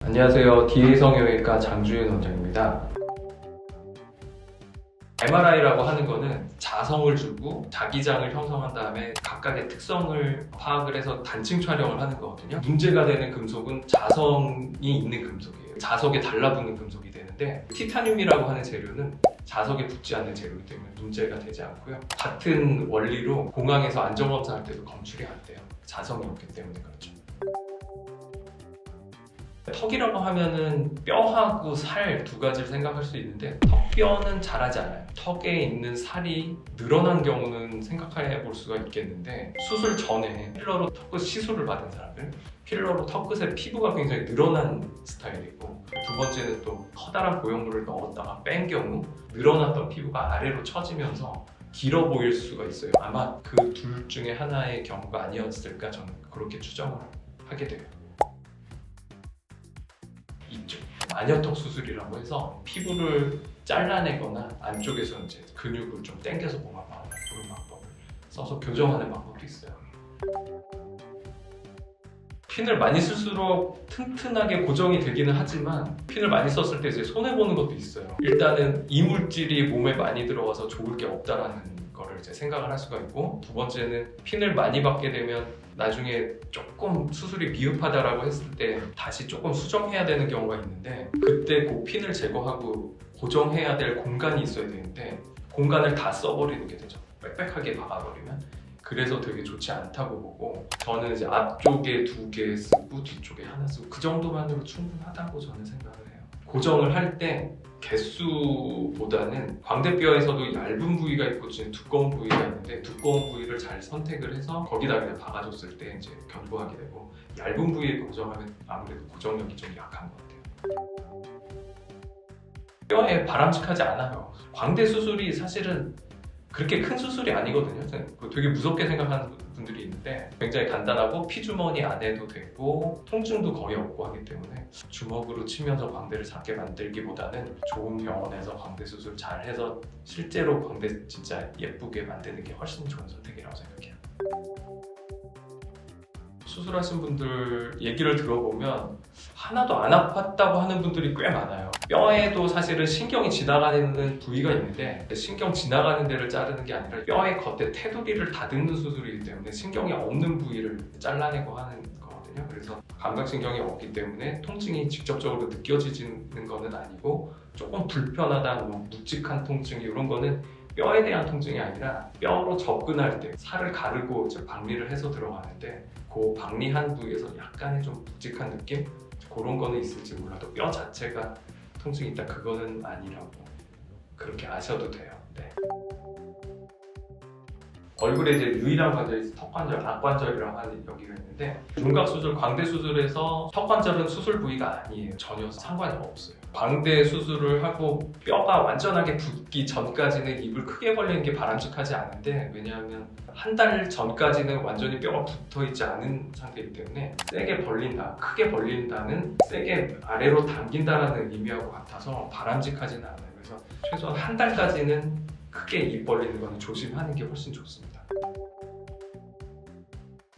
안녕하세요. DA 성형외과 장주윤 원장입니다. MRI라고 하는 거는 자성을 주고 자기장을 형성한 다음에 각각의 특성을 파악을 해서 단층 촬영을 하는 거거든요. 문제가 되는 금속은 자성이 있는 금속이에요. 자석에 달라붙는 금속이 되는데 티타늄이라고 하는 재료는 자석에 붙지 않는 재료이기 때문에 문제가 되지 않고요. 같은 원리로 공항에서 안전검사할 때도 검출이 안 돼요. 자성이 없기 때문에 그렇죠. 턱이라고 하면은 뼈하고 살 두 가지를 생각할 수 있는데 턱뼈는 자라지 않아요. 턱에 있는 살이 늘어난 경우는 생각해 볼 수가 있겠는데 수술 전에 필러로 턱끝 시술을 받은 사람들 필러로 턱끝에 피부가 굉장히 늘어난 스타일이고 두 번째는 또 커다란 보형물을 넣었다가 뺀 경우 늘어났던 피부가 아래로 처지면서 길어 보일 수가 있어요. 아마 그 둘 중에 하나의 경우가 아니었을까 저는 그렇게 추정을 하게 돼요. 이쪽 마녀턱 수술이라고 해서 피부를 잘라내거나 안쪽에서 이제 근육을 좀 당겨서 모아봐 그런 방법을 써서 교정하는 방법도 있어요. 핀을 많이 쓸수록 튼튼하게 고정이 되기는 하지만 핀을 많이 썼을 때 이제 손해 보는 것도 있어요. 일단은 이물질이 몸에 많이 들어가서 좋을 게 없다라는 거를 이제 생각을 할 수가 있고, 두 번째는 핀을 많이 받게 되면 나중에 조금 수술이 미흡하다라고 했을 때 다시 조금 수정해야 되는 경우가 있는데 그때 그 핀을 제거하고 고정해야 될 공간이 있어야 되는데 공간을 다 써버리는 게 되죠. 빽빽하게 박아버리면. 그래서 되게 좋지 않다고 보고 저는 이제 앞쪽에 2개 쓰고 뒤쪽에 하나 쓰고 그 정도만으로 충분하다고 저는 생각을 해요. 고정을 할 때 개수보다는 광대뼈에서도 얇은 부위가 있고 두꺼운 부위가 있는데 두꺼운 부위를 잘 선택을 해서 거기다 그냥 박아줬을 때 이제 견고하게 되고 얇은 부위에 고정하면 아무래도 고정력이 좀 약한 것 같아요. 뼈에 바람직하지 않아요. 광대 수술이 사실은 그렇게 큰 수술이 아니거든요. 되게 무섭게 생각하는 분들이 있는데 굉장히 간단하고 피주머니 안에도 되고 통증도 거의 없고 하기 때문에 주먹으로 치면서 광대를 작게 만들기보다는 좋은 병원에서 광대 수술 잘 해서 실제로 광대 진짜 예쁘게 만드는 게 훨씬 좋은 선택이라고 생각해요. 수술하신 분들 얘기를 들어보면 하나도 안 아팠다고 하는 분들이 꽤 많아요. 뼈에도 사실은 신경이 지나가는 부위가 있는데 신경 지나가는 데를 자르는 게 아니라 뼈의 겉에 테두리를 다듬는 수술이기 때문에 신경이 없는 부위를 잘라내고 하는 거거든요. 그래서 감각신경이 없기 때문에 통증이 직접적으로 느껴지는 거는 아니고 조금 불편하다, 뭐 묵직한 통증 이런 거는 뼈에 대한 통증이 아니라 뼈로 접근할 때 살을 가르고 이제 박리를 해서 들어가는데 그 박리한 부위에서 약간의 좀 묵직한 느낌? 그런 거는 있을지 몰라도 뼈 자체가 통증이 있다 그거는 아니라고 그렇게 아셔도 돼요. 네. 얼굴에 이제 유일한 관절이 턱관절, 악관절이라고 하는 여기가 있는데 윤곽 수술, 광대 수술에서 턱관절은 수술 부위가 아니에요. 전혀 상관이 없어요. 광대 수술을 하고 뼈가 완전하게 붙기 전까지는 입을 크게 벌리는 게 바람직하지 않은데 왜냐하면 한 달 전까지는 완전히 뼈가 붙어 있지 않은 상태이기 때문에 세게 벌린다, 크게 벌린다는 세게 아래로 당긴다라는 의미하고 같아서 바람직하지는 않아요. 그래서 최소한 한 달까지는 크게 입 벌리는 거는 조심하는 게 훨씬 좋습니다.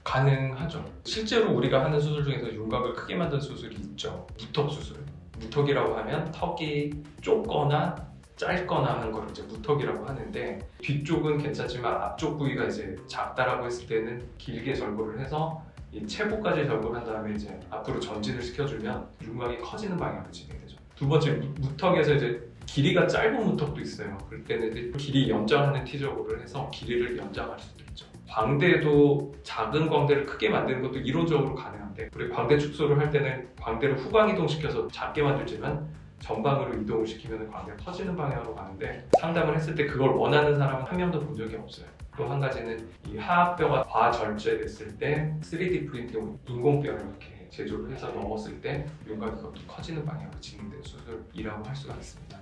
가능하죠. 실제로 우리가 하는 수술 중에서 윤곽을 크게 만든 수술이 있죠. 무턱 수술. 무턱이라고 하면 턱이 좁거나 짧거나 하는 걸 이제 무턱이라고 하는데 뒤쪽은 괜찮지만 앞쪽 부위가 이제 작다라고 했을 때는 길게 절골을 해서 이 체부까지 절골을 한 다음에 이제 앞으로 전진을 시켜주면 윤곽이 커지는 방향으로 진행이 되죠. 두 번째 무턱에서 이제 길이가 짧은 무턱도 있어요. 그럴 때는 이제 길이 연장하는 T저골을 해서 길이를 연장할 수도 있죠. 광대도 작은 광대를 크게 만드는 것도 이론적으로 가능한데 우리 광대 축소를 할 때는 광대를 후방 이동시켜서 작게 만들지만 전방으로 이동을 시키면 광대가 터지는 방향으로 가는데 상담을 했을 때 그걸 원하는 사람은 한 명도 본 적이 없어요. 또 한 가지는 이 하악뼈가 과절제됐을 때 3D 프린팅 인공뼈를 이렇게 제조를 해서 넣었을 때 윤곽이 그것도 커지는 방향으로 진행된 수술이라고 할 수가 있습니다.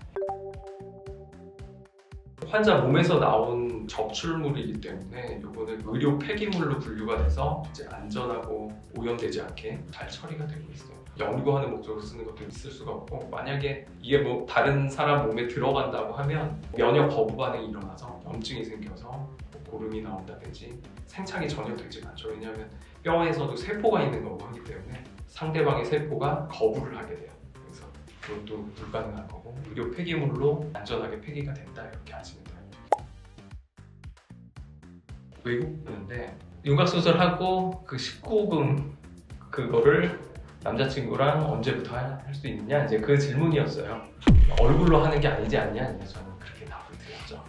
환자 몸에서 나온 적출물이기 때문에 이거는 의료 폐기물로 분류가 돼서 이제 안전하고 오염되지 않게 잘 처리가 되고 있어요. 연구하는 목적으로 쓰는 것도 있을 수가 없고 만약에 이게 뭐 다른 사람 몸에 들어간다고 하면 면역 거부 반응이 일어나서 염증이 생겨서 뭐 고름이 나온다든지 생착이 전혀 되지 않죠. 왜냐하면 뼈에서도 세포가 있는 거고 하기 때문에 상대방의 세포가 거부를 하게 돼요. 그래서 그것도 불가능한 거고 의료 폐기물로 안전하게 폐기가 된다 이렇게 아시면 돼요. 외국인데 윤곽수술하고 그 19금 그거를 남자친구랑 언제부터 할 수 있느냐 이제 그 질문이었어요. 얼굴로 하는 게 아니지 않냐? 저는 그렇게 답을 드렸죠.